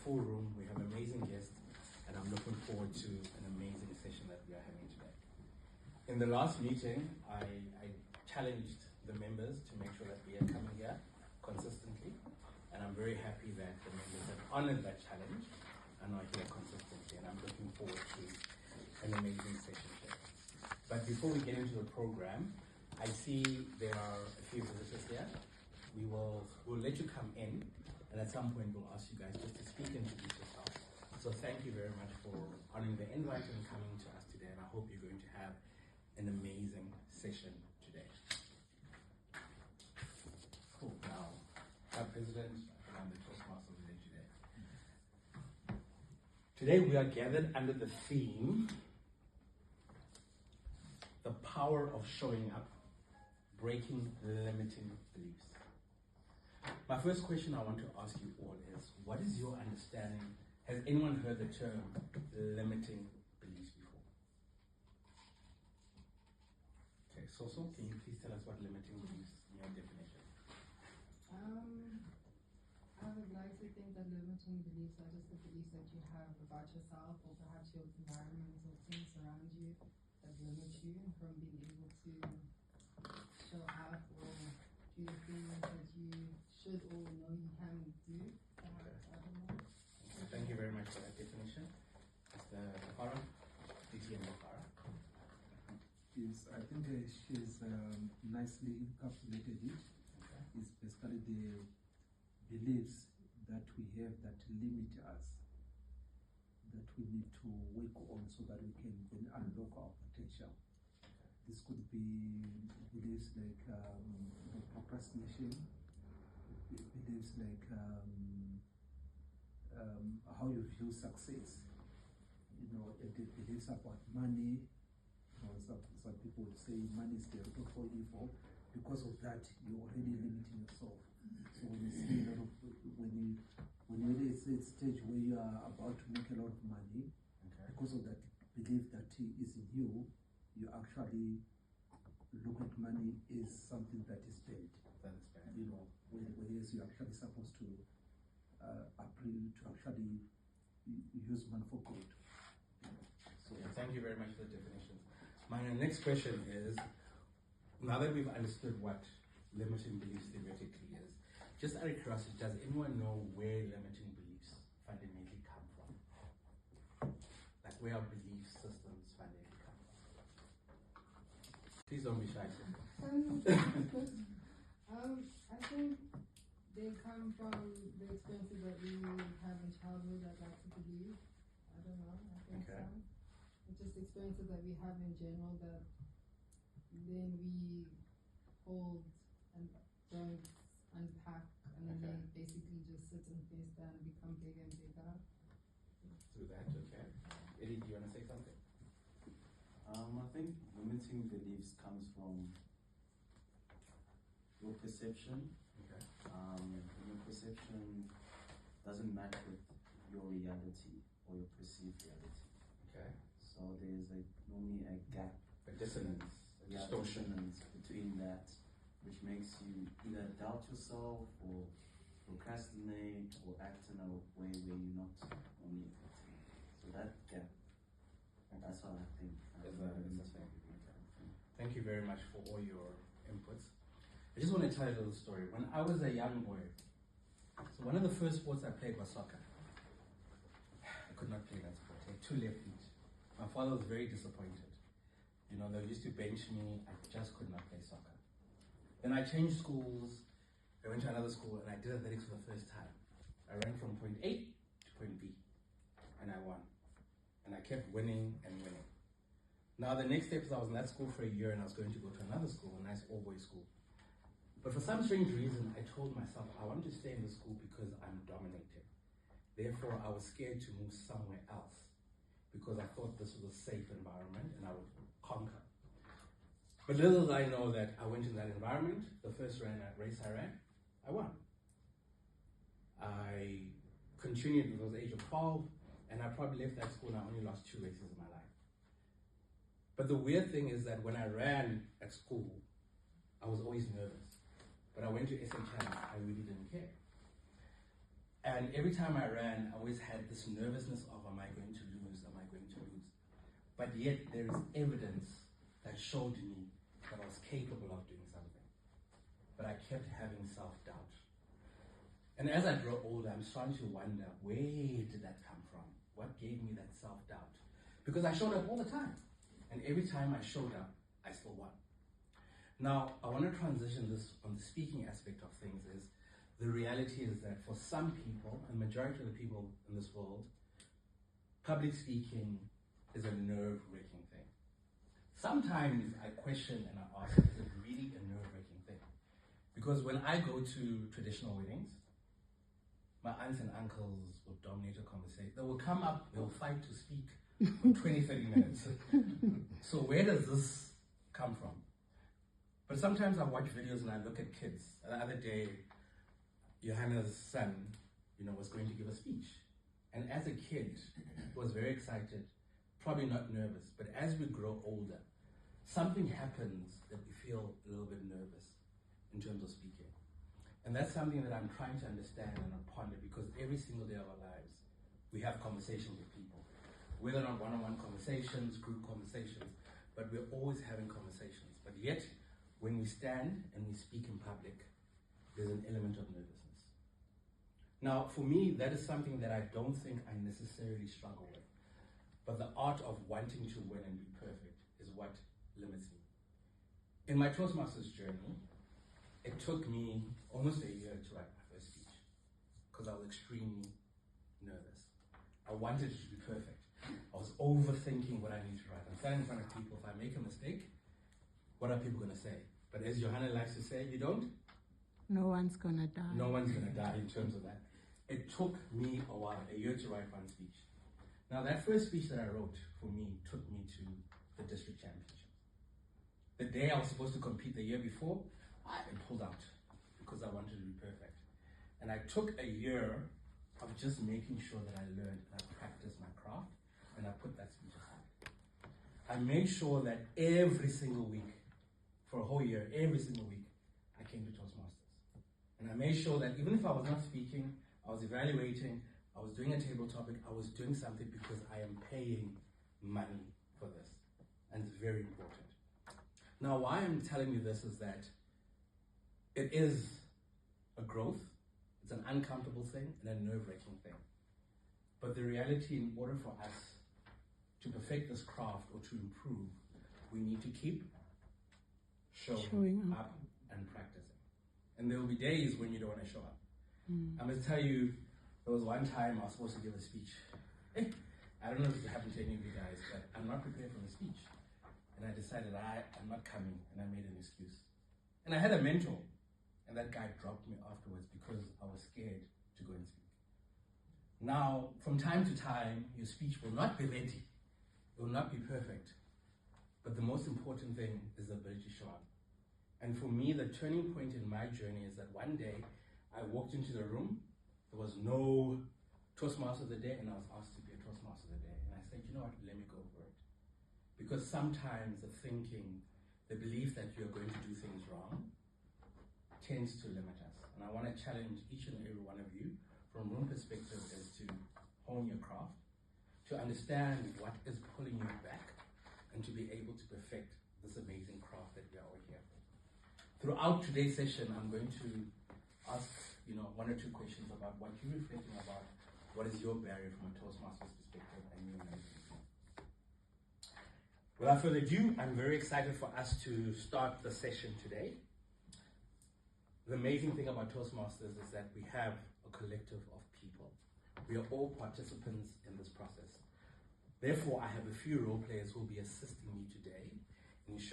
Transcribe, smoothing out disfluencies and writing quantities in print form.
full room. We have amazing guests, and I'm looking forward to an amazing session that we are having today. In the last meeting, I challenged the members to make sure that we are coming here consistently, and I'm very happy that the members have honored that challenge and are here consistently, and I'm looking forward to an amazing session here. But before we get into the program, I see there are a few visitors here. We'll let you come in, and at some point we'll ask you guys just to speak and introduce yourself. So thank you very much for honoring the invite and coming to us today, and I hope you're going to have an amazing session today. Cool. Now, our president, I'm the Toastmaster of the day today. Today we are gathered under the theme, the power of showing up, breaking limiting beliefs. My first question I want to ask you all is, what is your understanding? Has anyone heard the term limiting beliefs before? Okay, so can you please tell us what limiting beliefs in your definition? I would like to think that limiting beliefs are just the beliefs that you have about yourself, or perhaps your environment or things around you that limit you from being able to show up or do the things that you should or know you can do. Perhaps, I don't know. Thank you very much for that definition. Mr. Farah, DTM Farah. Yes, I think she's nicely encapsulated it. Okay. It's basically the beliefs that we have that limit us, that we need to work on so that we can then unlock our potential. This could be beliefs like procrastination, beliefs like how you view success, the beliefs about money. Some people would say money is the root of all evil. Because of that, you're already limiting yourself. So when you see a lot of, when you're at a stage where you are about to make a lot of money, Okay. because of that belief that is in you, you actually look at money as something that is dead. That is bad. Whereas you're actually supposed to actually use money for good. So thank you very much for the definitions. My next question is, now that we've understood what limiting beliefs theoretically is, just out of curiosity, does anyone know where limiting beliefs fundamentally come from? Like where our belief systems fundamentally come from? Please don't be shy. I think they come from the experiences that we have in childhood. I'd like to believe. I don't know. I think Okay. so. It's just experiences that we have in general that then we hold and don't unpack, and then Okay. they basically just sit and face that and become bigger and bigger. Through that, okay. Eddie, do you want to say something? I think limiting beliefs comes from your perception. Okay. Your perception doesn't match with your reality or your perceived reality. Okay. So there's normally a gap, A dissonance, a distortion. dissonance between that, which makes you either doubt yourself or procrastinate or act in a way where you're not normally acting. So that gap, that's how I think. That's a thing. Thank you very much for all your inputs. I just want to tell you a little story. When I was a young boy, so one of the first sports I played was soccer. I could not play that sport. I had 2 left feet. My father was very disappointed. They used to bench me. I just could not play soccer. Then I changed schools. I went to another school and I did athletics for the first time. I ran from point A to point B, and I won. And I kept winning and winning. Now the next step is I was in that school for a year and I was going to go to another school, a nice all-boys school. But for some strange reason, I told myself I want to stay in the school because I'm dominated. Therefore, I was scared to move somewhere else because I thought this was a safe environment and I would conquer. But little did I know that I went in that environment. The first race I ran, I won. I continued until I was age of 12, and I probably left that school and I only lost 2 races in my life. But the weird thing is that when I ran at school, I was always nervous. But I went to SA Challenge, I really didn't care. And every time I ran, I always had this nervousness of, am I going to lose? Am I going to lose? But yet there is evidence that showed me that I was capable of doing something. But I kept having self-doubt. And as I grow older, I'm starting to wonder, where did that come from? What gave me that self-doubt? Because I showed up all the time. And every time I showed up, I still won. Now, I want to transition this on the speaking aspect of things is, the reality is that for some people, and the majority of the people in this world, public speaking is a nerve-wracking thing. Sometimes I question and I ask, is it really a nerve-wracking thing? Because when I go to traditional weddings, my aunts and uncles will dominate a conversation. They will come up, they'll fight to speak for 20, 30 minutes. So where does this come from? But sometimes I watch videos and I look at kids. The other day, Johanna's son, was going to give a speech. And as a kid, he was very excited, probably not nervous. But as we grow older, something happens that we feel a little bit nervous in terms of speaking. And that's something that I'm trying to understand and ponder, because every single day of our lives, we have conversations with people. Whether or not one-on-one conversations, group conversations, but we're always having conversations. But yet, when we stand and we speak in public, there's an element of nervousness. Now, for me, that is something that I don't think I necessarily struggle with. But the art of wanting to win and be perfect is what limits me. In my Toastmasters journey, it took me almost a year to write my first speech because I was extremely nervous. I wanted it to be perfect. I was overthinking what I need to write. I'm standing in front of people. If I make a mistake, what are people going to say? But as Johanna likes to say, you don't? No one's gonna die. No one's going to die in terms of that. It took me a while, a year to write one speech. Now that first speech that I wrote for me took me to the district championship. The day I was supposed to compete the year before, I pulled out because I wanted to be perfect. And I took a year of just making sure that I learned and I practiced my craft, and I put that speech aside. I made sure that every single week, for a whole year, every single week, I came to Toastmasters. And I made sure that even if I was not speaking, I was evaluating, I was doing a table topic, I was doing something because I am paying money for this. And it's very important. Now, why I'm telling you this is that it is a growth, it's an uncomfortable thing, and a nerve-wracking thing. But the reality, in order for us to perfect this craft or to improve, we need to keep showing up and practicing. And there will be days when you don't want to show up. I must tell you, there was one time I was supposed to give a speech. I don't know if it happened to any of you guys, but I'm not prepared for the speech. And I decided I'm not coming, and I made an excuse. And I had a mentor, and that guy dropped me afterwards because I was scared to go and speak. Now, from time to time, your speech will not be ready. It will not be perfect. But the most important thing is the ability to show up. And for me, the turning point in my journey is that one day, I walked into the room, there was no Toastmaster of the day, and I was asked to be a Toastmaster of the day. And I said, you know what, let me go for it. Because sometimes the thinking, the belief that you're going to do things wrong, tends to limit us. And I want to challenge each and every one of you from room perspective is to hone your craft, to understand what is pulling you back, and to be able to perfect this amazing craft that we are all here for. Throughout today's session, I'm going to ask one or two questions about what you're reflecting about, what is your barrier from a Toastmasters perspective, and your management. Without further ado, I'm very excited for us to start the session today. The amazing thing about Toastmasters is that we have a collective of people. We are all participants in this process. Therefore, I have a few role players who will be assisting me today in ensuring